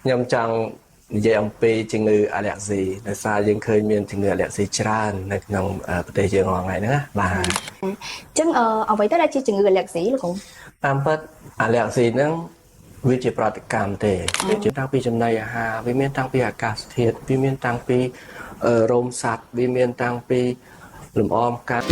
nhằm chẳng dễ ông pi chừng ngư à lẹ gì là sao dân khơi miền chừng ngư à lẹ gì tràn này nông bờ tây dương hoàng này nữa bà Chẳng ở vậy tới đây chỉ chừng người liệt sĩ luôn. tam phật à lẹ gì nóวิจิปรติกรรมเตวิจิตั้งปีจำในหาวิเมียนตั้งปีอากาศเทียดวิเมียนตั้งปีโรมสัตว์วิเมียนตั้งปีหลุมอ้อมกัน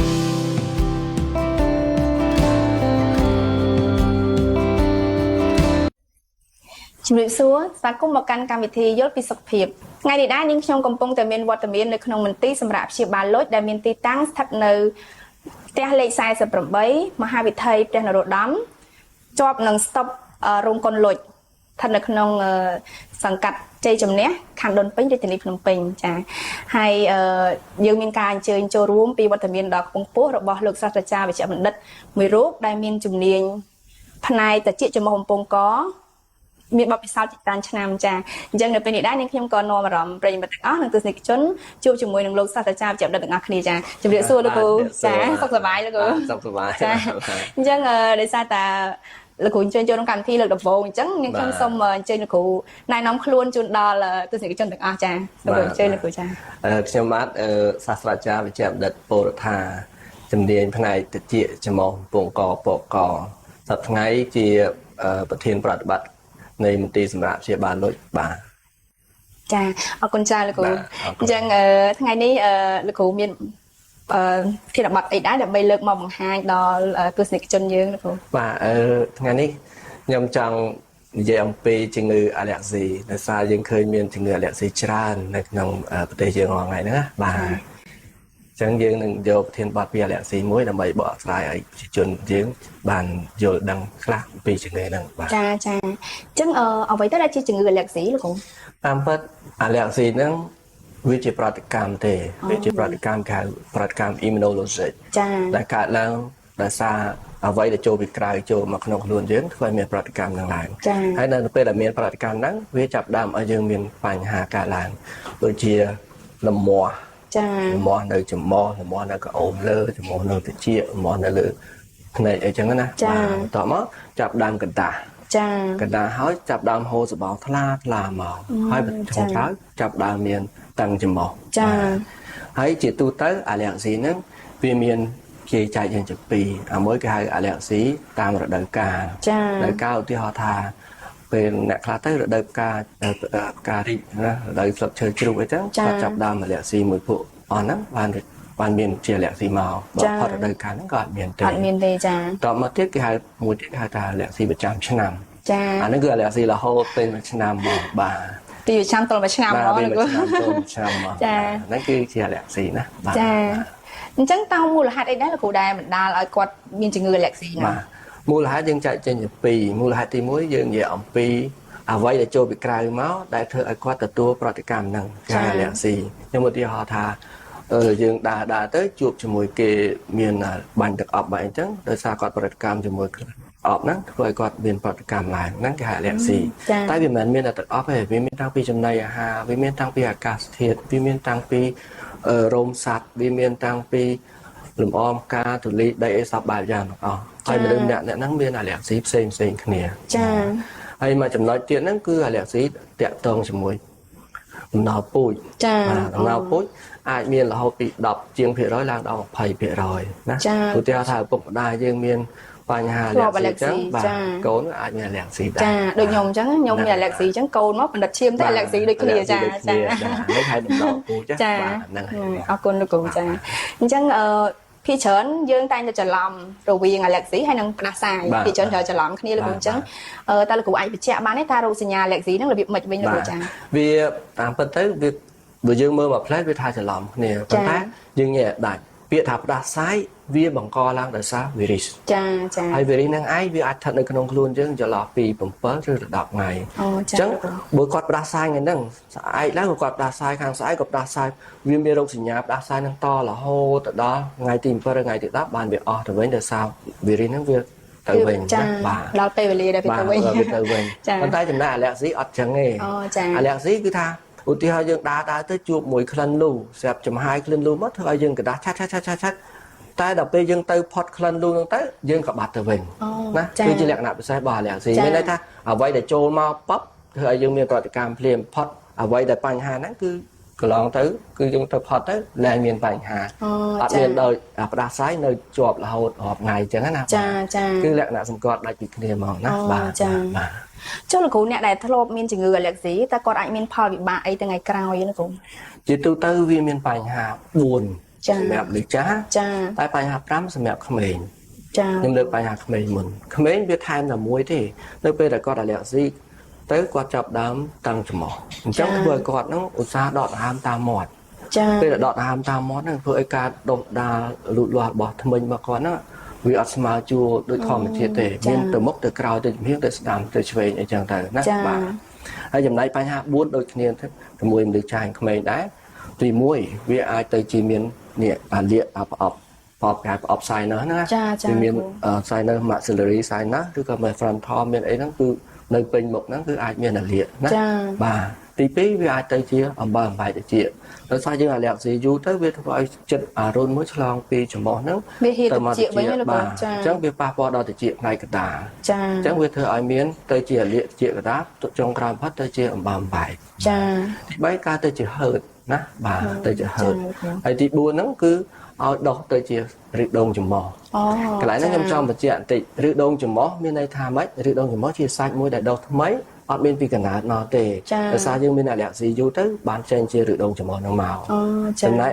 ជំរាបសួរស្វាគមន៍មកកាន់កម្មវិធីយល់ពីសុខភាពថ្ងៃនេះដែរនាងខ្ញុំកំពុងតែមានវត្តមាននៅក្នុងមន្ទីរសម្រាប់ព្យាបាលលុចដែលមានទីតាំងស្ថិតនៅផ្ទះលេខ48មហាវិថីព្រះនរោត្តមជាប់នឹងស្តុបរោងកុនលុចស្ថិតនៅក្នុងសង្កាត់ជ័យជំនះខណ្ឌដូនពេញរាជធានីភ្នំពេញចាហើយយើងមានការអញ្ជើញចូលរួមពីវត្តមានដ៏ខ្ពង់ខ្ពស់របស់លោកសាស្ត្រាចារ្យវិជ្ជបណ្ឌិតមួយរូបដែលមានជំនាញផ្នែកត្រចៀកចំហបំពង់កមានបទពិសោធន៍ច្រើនឆ្នាំចាអញ្ចឹងនៅពេលនេះដែរនាងខ្ញុំក៏នាំអារម្មណ៍ប្រិយមិត្តទាំងអស់និងទស្សនិកជនជួបជាមួយនឹងលោកសាស្ត្រាចារ្យវិជ្ជបណ្ឌិតទាំងអស់គ្នាចាជម្រាបសួរលោកគ្រូចាសុខសប្បាយលោកគ្រូសុខសប្បាយចាអញ្ចឹងដោយសារតាលោកគ្រូអញ្ជើញចូលក្នុងកម្មវិធីលើកដំបូងអញ្ចឹងនាងខ្ញុំសូមអញ្ជើញលោកគ្រូណែនាំខ្លួនជូនដល់ទស្សនិកជនទាំងអស់ចាសូមអញ្ជើញលោកគ្រូចាខ្ញុំបាទសាស្ត្រាចារ្យវិជ្ជបណ្ឌិតពលរដ្ឋាជំនាញផ្នែកត្រចៀកចំហបំពង់កពកសប្តាហ៍ថ្ងៃជាប្រធានប្រតិបត្តិនៃមន្ទីរសម្រាប់ព្យាបាលលុចបាទចាអរគុណច្រើនលោកគ្រូអញ្ចឹងថ្ងៃនេះលោកគ្រូមានធានបទអីដែរដើម្បីលើកមកបង្ហាញដល់ទស្សនិកជនយើងលោកគ្រូបាទថ្ងៃនេះខ្ញុំចង់និយាយអំពីជំងឺអាឡែហ្ស៊ីដោយសារយើងឃើញមានជំងឺអាឡែហ្ស៊ីច្រើននៅក្នុងប្រទេសយើងរាល់ថ្ងៃហ្នឹងណាបាទអញ្ចឹងយើងនឹងយកប្រធានបទពីអាឡែហ្ស៊ីមួយដើម្បីបកស្រាយឲ្យប្រជាជនយើងបានយល់ដឹងខ្លះពីជំងឺហ្នឹងបាទចាចាអញ្ចឹងអ្វីទៅដែលជាជំងឺអាឡែហ្ស៊ីលោកគ្រូតាមពិតអាឡែហ្ស៊ីហ្នឹងវាជាប្រតិកម្មទេវាជាប្រតិកម្មគេហៅប្រតិកម្ម immunologic ចាដែលកើតឡើងដោយសារអ្វីដែលចូលពីក្រៅចូលមកក្នុងខ្លួនយើងធ្វើឲ្យមានប្រតិកម្មហ្នឹងឡើងហើយនៅពេលដែលមានប្រតិកម្មហ្នឹងវាចាប់ផ្ដើមឲ្យយើងមានបញ្ហាកើតឡើងដូចជាលំមាស់ចាលំមាស់នៅច្រមុះលំមាស់នៅក្អមលើច្រមុះនៅត្រចៀកលំមាស់នៅលើភ្នែកអីចឹងណាបាទបន្ទាប់មកចាប់ដើមកណ្ដាស់ចាកណ្ដាស់ហើយចាប់ដើមហូរសបោថ្លាមកហើយបន្ទាប់មកចាប់ដើមមានតឹងច្រមុះចាហើយជាទូទៅអាឡែហ្ស៊ីហ្នឹងវាមានគេចែកយ៉ាងជាពីរមួយគេហៅអាឡែហ្ស៊ីតាមរដូវកាលរដូវកាលឧទាហរណ៍ថាពេលអ្នកខ្លះទៅរដូវកាលរីកណារដូវស្លឹកឈើជ្រុះអីចឹងគាត់ចាប់ដើមអាឡែហ្ស៊ីមួយពួកអស់ហ្នឹងបានមានជាអាឡែហ្ស៊ីមកបើផុតរដូវកាលហ្នឹងក៏អត់មានទេចាតមកទៀតគេហៅមួយទៀតគេហៅថាអាឡែហ្ស៊ីប្រចាំឆ្នាំចាអាហ្នឹងគឺអាឡែហ្ស៊ីរហូតទៅមួយឆ្នាំមកបាទពីឆ្នាំទល់មួយឆ្នាំមកលោកឆ្នាំមកចាហ្នឹងគឺជាអាឡែហ្ស៊ីណាបាទចាអញ្ចឹងតើមូលហេតុអីដែរលោកគ្រូដែលបណ្ដាលឲ្យគាត់មានជំងឺអាឡែហ្ស៊ីហ្នឹងបាទមូលហេតុយើងចែកចេញជាពីរមូលហេតុទី1យើងនិយាយអំពីអ្វីដែលចូលពីក្រៅមកដែលធ្វើឲ្យគាត់ទទួលប្រតិកម្មហ្នឹងគេអាឡែហ្ស៊ីខ្ញុំឧទាហរណ៍ថាយើងដើរទៅជួបជាមួយគេមានបាញ់ទឹកអប់បែបអញ្ចឹងដោយសារគាត់ប្រតិកម្មជាមួយអប់ហ្នឹងធ្វើឲ្យគាត់មានប្រតិកម្មឡើងហ្នឹងគេហៅអាឡែហ្ស៊ីតែវាមិនមែនមានតែទឹកអប់ទេវាមានតាំងពីចំណីអាហារវាមានតាំងពីអាកាសធាតុវាមានតាំងពីរោមសត្វវាមានតាំងពីលំអមផ្កាទូលីដីអីសពបែបយ៉ាងទាំងអស់ហើយមនុស្សម្នាក់ហ្នឹងមានអាឡែហ្ស៊ីផ្សេងគ្នាចាហើយមកចំណុចទៀតហ្នឹងគឺអាឡែហ្ស៊ីតាក់ទងជាមួយដំណើរពូជចាដំណើរពូជអាចមានរហូតពី10%ឡើងដល់20%ណាឧទាហរណ៍ថាឪពុកម្ដាយយើងមានបញ្ហាអាឡែហ្ស៊ីចឹងបាទកូនអាចមានអាឡែហ្ស៊ីដែរចាដូចខ្ញុំអញ្ចឹងខ្ញុំមានអាឡែហ្ស៊ីអញ្ចឹងកូនមកបណ្ឌិតឈាមតែអាឡែហ្ស៊ីដូចគ្នាចានេះហើយដំណើរពូជចាបាទហ្នឹងហើយអរគុណលោកគ្រូចាអញ្ចឹងភាគច្រើនយើងតែងតែច្រឡំរវាងអាឡែហ្ស៊ីហើយនិងផ្ដាសាយភាគច្រើនច្រឡំគ្នាលោកគ្រូអញ្ចឹងតើលោកគ្រូអាចបញ្ជាក់បានទេថារោគសញ្ញាអាឡែហ្ស៊ីហ្នឹងរបៀបម៉េចវិញលោកគ្រូចាវាតាមពិតទៅវាបើយើងមើលមកផ្លែតវាថាច្រឡំគ្នាប៉ុន្តែយើងនិយាយដាច់ពាក្យថាផ្ដាសាយវាបង្កឡើងដោយសារវីរុសចាហើយវីរុសហ្នឹងឯងវាអាចស្ថិតនៅក្នុងខ្លួនយើងចន្លោះពី7ឬ10ថ្ងៃអញ្ចឹងបើគាត់ផ្ដាសាយថ្ងៃហ្នឹងស្អែកឡើងគាត់ផ្ដាសាយខាងស្អែកក៏ផ្ដាសាយវាមានរោគសញ្ញាផ្ដាសាយហ្នឹងតរហូតទៅដល់ថ្ងៃទី7ឬថ្ងៃទី10បានវាអស់ទៅវិញដោយសារវីរុសហ្នឹងវាទៅវិញណាបាទដល់ពេលវេលាដែលវាទៅវិញប៉ុន្តែចំណែកអាឡែហ្ស៊ីអត់ចឹងទេអាឡែហ្ស៊ីគឺថាឧទាហរណ៍យើងដើរទៅជួបមួយក្លិនលូស្រាប់ចំហាយក្លិនលូមកធ្វើឲ្យយើងកដាស់ឆាត់តែដល់ពេលយើងទៅផុតក្លិនលូហ្នឹងទៅយើងក៏បាត់ទៅវិញណាគឺជាលក្ខណៈពិសេសរបស់អាឡែហ្ស៊ីមានន័យថាអ្វីដែលចូលមកប៉ប ធ្វើឲ្យយើងមានប្រតិកម្មភ្លាមផុតអ្វីដែលបញ្ហាហ្នឹងគឺកន្លងទៅគឺយើងទៅផុតទៅលែងមានបញ្ហាអត់មានដោយផ្ដាសាយនៅជាប់រហូតរាប់ថ្ងៃអញ្ចឹងណា ចាចា គឺលក្ខណៈសម្គាល់ដាច់ពីគ្នាហ្មងណាបាទ ចាចុះលោកគ្រូអ្នកដែលធ្លាប់មានជំងឺអាឡែកស៊ីតើគាត់អាចមានផលវិបាកអីទៅថ្ងៃក្រោយណាគ្រូ ជាទូទៅវាមានបញ្ហា4 ចា សម្រាប់មនុស្សចាស់ ចា តែបញ្ហា5សម្រាប់ក្មេង ចា ខ្ញុំលើកបញ្ហាក្មេងមុនក្មេងវាថែមតែមួយទេនៅពេលដែលគាត់អាឡែកស៊ីទៅគាត់ចាប់ដើមតាំងច្រមុះអញ្ចឹងធ្វើឲ្យគាត់នឹងឧស្សាហ៍ដកដង្ហើមតាមមាត់ ចា ពេលដកដង្ហើមតាមមាត់ហ្នឹងធ្វើឲ្យការដុសដាលលូតលាស់របស់ធ្មេញរបស់គាត់ហ្នឹងវាអត់ស្មើជួរដូចធម្មជាតិទេមានទៅមុខទៅក្រោយទៅជំហៀងទៅស្ដាំទៅឆ្វេងអីចឹងទៅណាបាទហើយចំណែកបញ្ហា4ដូចគ្នាទៅជាមួយមនុស្សចាស់ក្មេងដែរទី1វាអាចទៅជាមាននេះអាលៀកប្រអប់ប្រអប់ sinus ណា ចាចា វាមាន sinus maxillary sinus ឬក៏ frontal មានអីហ្នឹងគឺនៅពេញមុខហ្នឹងគឺអាចមានអាលៀកណាបាទទី2វាអាចទៅជាអំបិលអំបែកទៅជាដោយសារយើងអាឡែកស៊ីយូរទៅវាធ្វើឲ្យចិត្តអារុនមួយឆ្លងពីច្រមុះហ្នឹង វាហៀទៅជាវិញលោក បាទ ចា អញ្ចឹងវាប៉ះពាល់ដល់តិចផ្នែកកណ្ដាល ចា អញ្ចឹងវាធ្វើឲ្យមានទៅជាអាលៀកតិចកណ្ដាលចុងក្រោយផុតទៅជាអំបិលអំបែក ចា ទី3ការទៅជាហឺតណាបាទទៅជាហឺតហើយទី4ហ្នឹងគឺឲ្យដោះទៅជាឬដងច្រមុះ អូ កន្លែងហ្នឹងខ្ញុំចង់បញ្ជាក់បន្តិចឬដងច្រមុះមានន័យថាម៉េចឬដងច្រមុះជាសាច់មួយដែលដុសថ្មីអត់មានពីកណ្ដាលមកទេដោយសារយើងមានអាឡែកស៊ីយូរទៅបានចេញជាឬដងច្រមុះហ្នឹងមក អូចា ចំណែក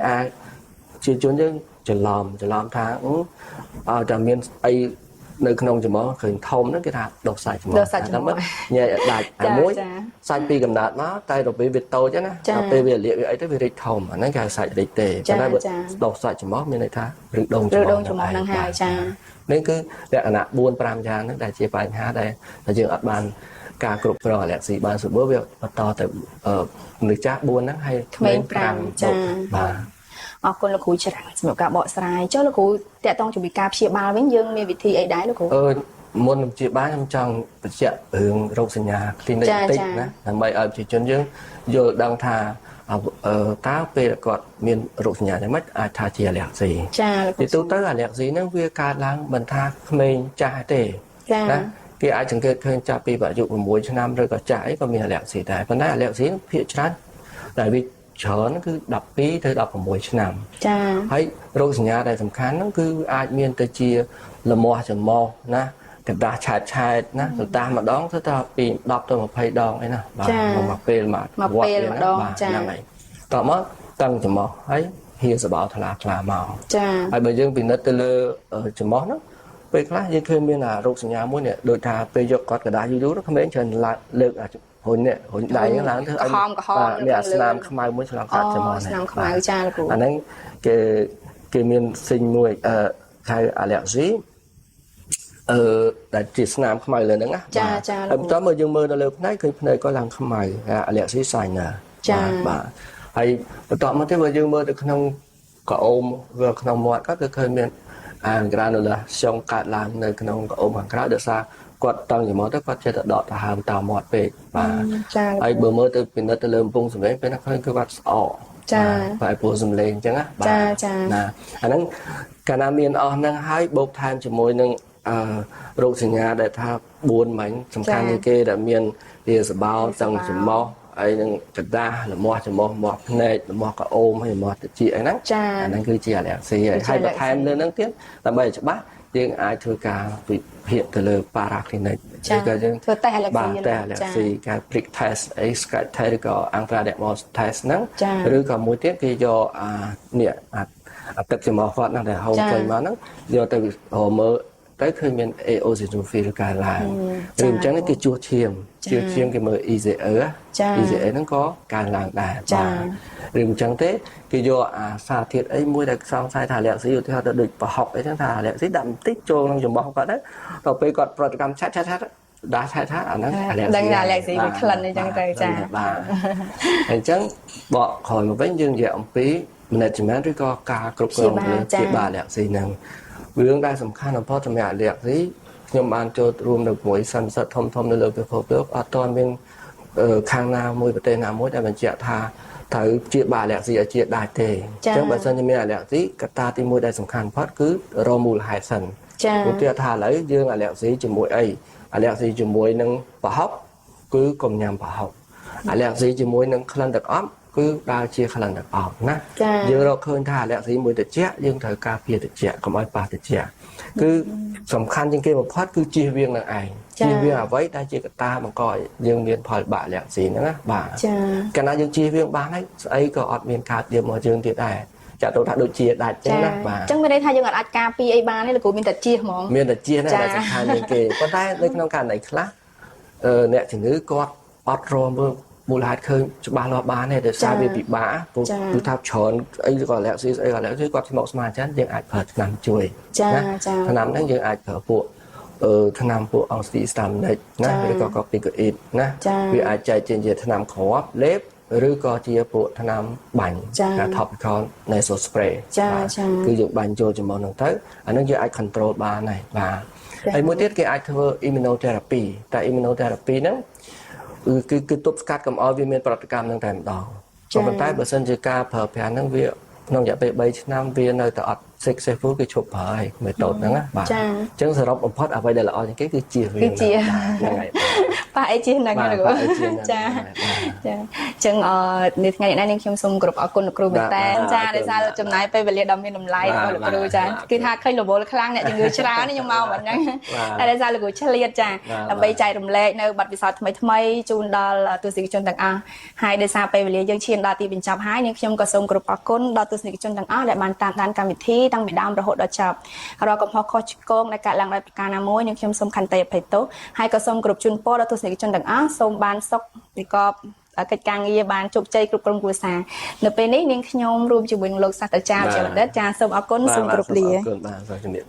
ជាជនយើងច្រឡំថាតែមានអីនៅក្នុងច្រមុះឃើញធំហ្នឹងគេថាដុសសាច់ច្រមុះញ៉ែដាច់អាមួយសាច់ពីកំណើតមកតែដល់ពេលវាតូចណាដល់ពេលវាលាកវាអីទៅវារីកធំអាហ្នឹងគេហៅសាច់រីកទេប៉ុន្តែបើដុសសាច់ច្រមុះមានន័យថាឬដងច្រមុះហ្នឹងហើយចា នេះគឺលក្ខណៈ4 5យ៉ាងហ្នឹងដែលជាបញ្ហាដែលយើងអត់បានការគ្រប់គ្រងអាឡែកស៊ីបានសម្បូរវាបន្តទៅមនុស្សចាស់4ហ្នឹងហើយក្មេង5ចាបាទអរគុណលោកគ្រូច្រើនសម្រាប់ការបកស្រាយចុះលោកគ្រូតាក់ទងជាមួយការព្យាបាលវិញយើងមានវិធីអីដែរលោកគ្រូមុនព្យាបាលខ្ញុំចង់បញ្ជាក់រឿងរោគសញ្ញា clinic បន្តិចណាដើម្បីឲ្យប្រជាជនយើងយល់ដឹងថាតើពេលគាត់មានរោគសញ្ញាយ៉ាងម៉េចអាចថាជាអាឡែកស៊ីចាលោកគ្រូទីទូទៅអាឡែកស៊ីហ្នឹងវាកើតឡើងមិនថាក្មេងចាស់ទេណាគេអាចសង្កេតឃើញចាប់ពីអាយុ6ឆ្នាំឬក៏ចាស់អីក៏មានអាឡែកស៊ីដែរប៉ុន្តែអាឡែកស៊ីភាគច្រើនដែលវាច្រើនគឺ12ទៅ16ឆ្នាំចាហើយរោគសញ្ញាដែលសំខាន់ហ្នឹងគឺអាចមានទៅជាលមាស់ច្រមុះណាកណ្ដាស់ឆែតណាទៅតាមម្ដងទៅដល់ពី10ទៅ20ដងអីណាបាទមកពេលមកវត្តម្ដងចាហ្នឹងហើយតមកតឹងច្រមុះហើយហៀសបោថ្លាមកចាហើយបើយើងពិនិត្យទៅលើច្រមុះហ្នឹងពេលខ្លះយើងឃើញមានរោគសញ្ញាមួយនេះដូចថាពេលយកគាត់កណ្ដាស់យូរៗក្មេងច្រើនលើករុញដៃឡើងទៅឲ្យមានស្នាមខ្មៅមួយឆ្លងកាត់ច្រមុះស្នាមខ្មៅចាលោកគ្រូអាហ្នឹងគេមានស៊ីញមួយហៅអាឡែកស៊ីដែលជាស្នាមខ្មៅលើហ្នឹងណាចាហើយបន្តមកយើងមើលទៅលើភ្នែកឃើញភ្នែកក៏ឡើងខ្មៅអាឡែកស៊ីសាញណាបាទហើយបន្តមកទៀតបើយើងមើលទៅក្នុងក្អមឬក្នុងមាត់ក៏គឺឃើញមានgranular កើតឡើងនៅក្នុងក្អមខាងក្រៅដោយសារគាត់តឹងច្រមុះទៅគាត់ចេះតែដកដង្ហើមតាមមាត់ពេកបាទហើយបើមើលទៅពិនិត្យទៅលើកំពង់សម្លេងពេលហ្នឹងឃើញគឺគាត់ស្អកចាបែបព្រោះសម្លេងអញ្ចឹងណាបាទចាណាអាហ្នឹងកាលណាមានអស់ហ្នឹងហើយបូកថែមជាមួយនឹងរោគសញ្ញាដែលថា4មិញសំខាន់ជាងគេដែលមានវាសបោតឹងច្រមុះហើយនឹងកណ្ដាស់លមាស់ច្រមុះមាត់ភ្នែកលមាស់ក្អមហើយមាត់ត្រចៀកអីហ្នឹងអាហ្នឹងគឺជាអាឡែកស៊ីហើយបន្ថែមលើហ្នឹងទៀតដើម្បីឲ្យច្បាស់យើងអាចធ្វើការវិភាគទៅលើ paraclinic គឺយើងធ្វើតេស្តអាឡែកស៊ីតេស្តអាឡែកស៊ីការ prick test អី scratch test ឬក៏ intradermal test ហ្នឹងឬក៏មួយទៀតគេយកនេះទឹកច្រមុះគាត់ហ្នឹងដែលហូរចេញមកហ្នឹងយកទៅមើលទៅឃើញមាន eosinophil កើតឡើងឬអញ្ចឹងគេជួសឈាមគេមើល ECA ហ្នឹងក៏កើតឡើងដែរបាទឬអញ្ចឹងទេគេយកសារធាតុអីមួយដែលសង្ស័យថាអាឡែកស៊ីឧទាហរណ៍ទៅដូចប្រហុកអីហ្នឹងថាអាឡែកស៊ីដាក់បន្តិចចូលក្នុងច្រមុះគាត់ទៅដល់ពេលគាត់ប្រតិកម្មឆាត់ដាក់ឆាត់អាហ្នឹងអាឡែកស៊ីដឹងថាអាឡែកស៊ីវាក្លិនអញ្ចឹងទៅចាបាទអញ្ចឹងបកក្រោយមកវិញយើងនិយាយអំពី management ឬក៏ការគ្រប់គ្រងជាអាឡែកស៊ីហ្នឹងរឿងដែលសំខាន់បំផុតសម្រាប់អាឡែកស៊ីខ្ញុំបានចូលរួមនៅជាមួយសន្និសីទធំនៅលើពិភពលោកអត់ទាន់មានខាងណាមួយប្រទេសណាមួយដែលបញ្ជាក់ថាត្រូវជាអាឡែកស៊ីឲ្យជាដាច់ទេអញ្ចឹងបើសិនជាមានអាឡែកស៊ីកត្តាទី1ដែលសំខាន់បំផុតគឺរមូលហេតុសិនឧទាហរណ៍ថាឥឡូវយើងអាឡែកស៊ីជាមួយអីអាឡែកស៊ីជាមួយនឹងប្រហុកគ គឺកុំញ៉ាំប្រហុកអាឡែស៊ីជាមួយនឹងក្លិនទឹកអប់គឺដើរជាក្លិនទឹកអប់ណាយើងរកឃើញថាអាឡែស៊ីមួយត្រជាក់យើងត្រូវការពារត្រជាក់កុំឲ្យប៉ះត្រជាក់គឺសំខាន់ជាងគេបំផុតគឺជៀសវាងនឹងឯងជៀសវាងអ្វីដែលជាកត្តាបង្កឲ្យយើងមានផលបាក់អាឡែស៊ីហ្នឹងណាបាទកាលណាយើងជៀសវាងបានហើយស្អីក៏អត់មានកើតទៀតមកយើងទៀតដែរចាត់ទៅថាដូចជាដាច់ចឹងណាបាទអញ្ចឹងមានន័យថាយើងអាចការពារអីបានទេលោកគ្រូមានតែជៀសហ្មងមានតែជៀសណាដែលសំខាន់ជាងគេប៉ុន្តែនៅក្នុងករណីខ្លះអ្នកជំងឺគាត់អត់រមើលមូលហេតុឃើញច្បាស់លាស់បានទេដោយសារវាពិបាកព្រោះគឺថាច្រើនអីក៏លាក់ស៊ីអីក៏លាក់ស៊ីគាត់ស្មុគស្មាញចឹងយើងអាចប្រើថ្នាំជួយណាថ្នាំហ្នឹងយើងអាចប្រើពួកថ្នាំពួកអង់ស្ទីស្តាមីនិកណាឬក៏កូពីកូអ៊ីតណាវាអាចចែកចេញជាថ្នាំគ្រាប់លេបឬក៏ជាពួកថ្នាំបាញ់ថា topical nasal spray គឺយើងបាញ់ចូលជាមួយនឹងទៅអានឹងយើងអាច control បានហើយបាទហើយមួយទៀតគេអាចធ្វើ immunotherapy តែ immunotherapy ហ្នឹងគឺទប់ស្កាត់កុំឲ្យវាមានប្រតិកម្មនឹងតែម្ដងប៉ុន្តែបើសិនជាការប្រើប្រាស់ហ្នឹងវាក្នុងរយៈពេល3ឆ្នាំវានៅតែអត់ successful គឺឈប់ប្រើហើយ method ហ្នឹងណាបាទអញ្ចឹងសរុបបំផុតអ្វីដែលល្អជាងគេគឺជៀសវាងហ្នឹងហើយប៉ះអីជៀសហ្នឹងណាលោកចាអញ្ចឹងនេះថ្ងៃនេះនាងខ្ញុំសូមគោរពអរគុណលោកគ្រូមែនតើចាដោយសារចំណាយពេលវេលាដ៏មានតម្លៃរបស់លោកគ្រូចាគឺថាឃើញរវល់ខ្លាំងអ្នកជំងឺច្រើនខ្ញុំមកបែបហ្នឹងតែដោយសារលោកគ្រូឆ្លៀតចាដើម្បីចែករំលែកនៅបទពិសោធន៍ថ្មីៗជូនដល់ទស្សនិកជនទាំងអស់ហើយដោយសារពេលវេលាយើងឈានដល់ទីបញ្ចប់ហើយនាងខ្ញុំក៏សូមគោរពអរគុណដល់ទស្សនិកជនទាំងអស់ដែលបានតាមដានកម្មវិធីតាំងពីដើមរហូតដល់ចប់រាល់កំហុសខុសឆ្គងដែលកើតឡើងដោយប្រការណាមួយនាងខ្ញុំសូមខន្តីអភ័យទោសហើយក៏សូមគោរពជូនពរដល់ទស្សនិកជនទាំងអស់សូមបានសុខប្រកបកិច្ចការងារបានជោគជ័យគ្រប់ក្រុមគ្រួសារនៅពេលនេះនាងខ្ញុំរួមជាមួយនឹងលោកសាស្ត្រាចារ្យជាបណ្ឌិតចាសូមអរគុណសូមគោរពលាអរគុណបាទសូមជំរាប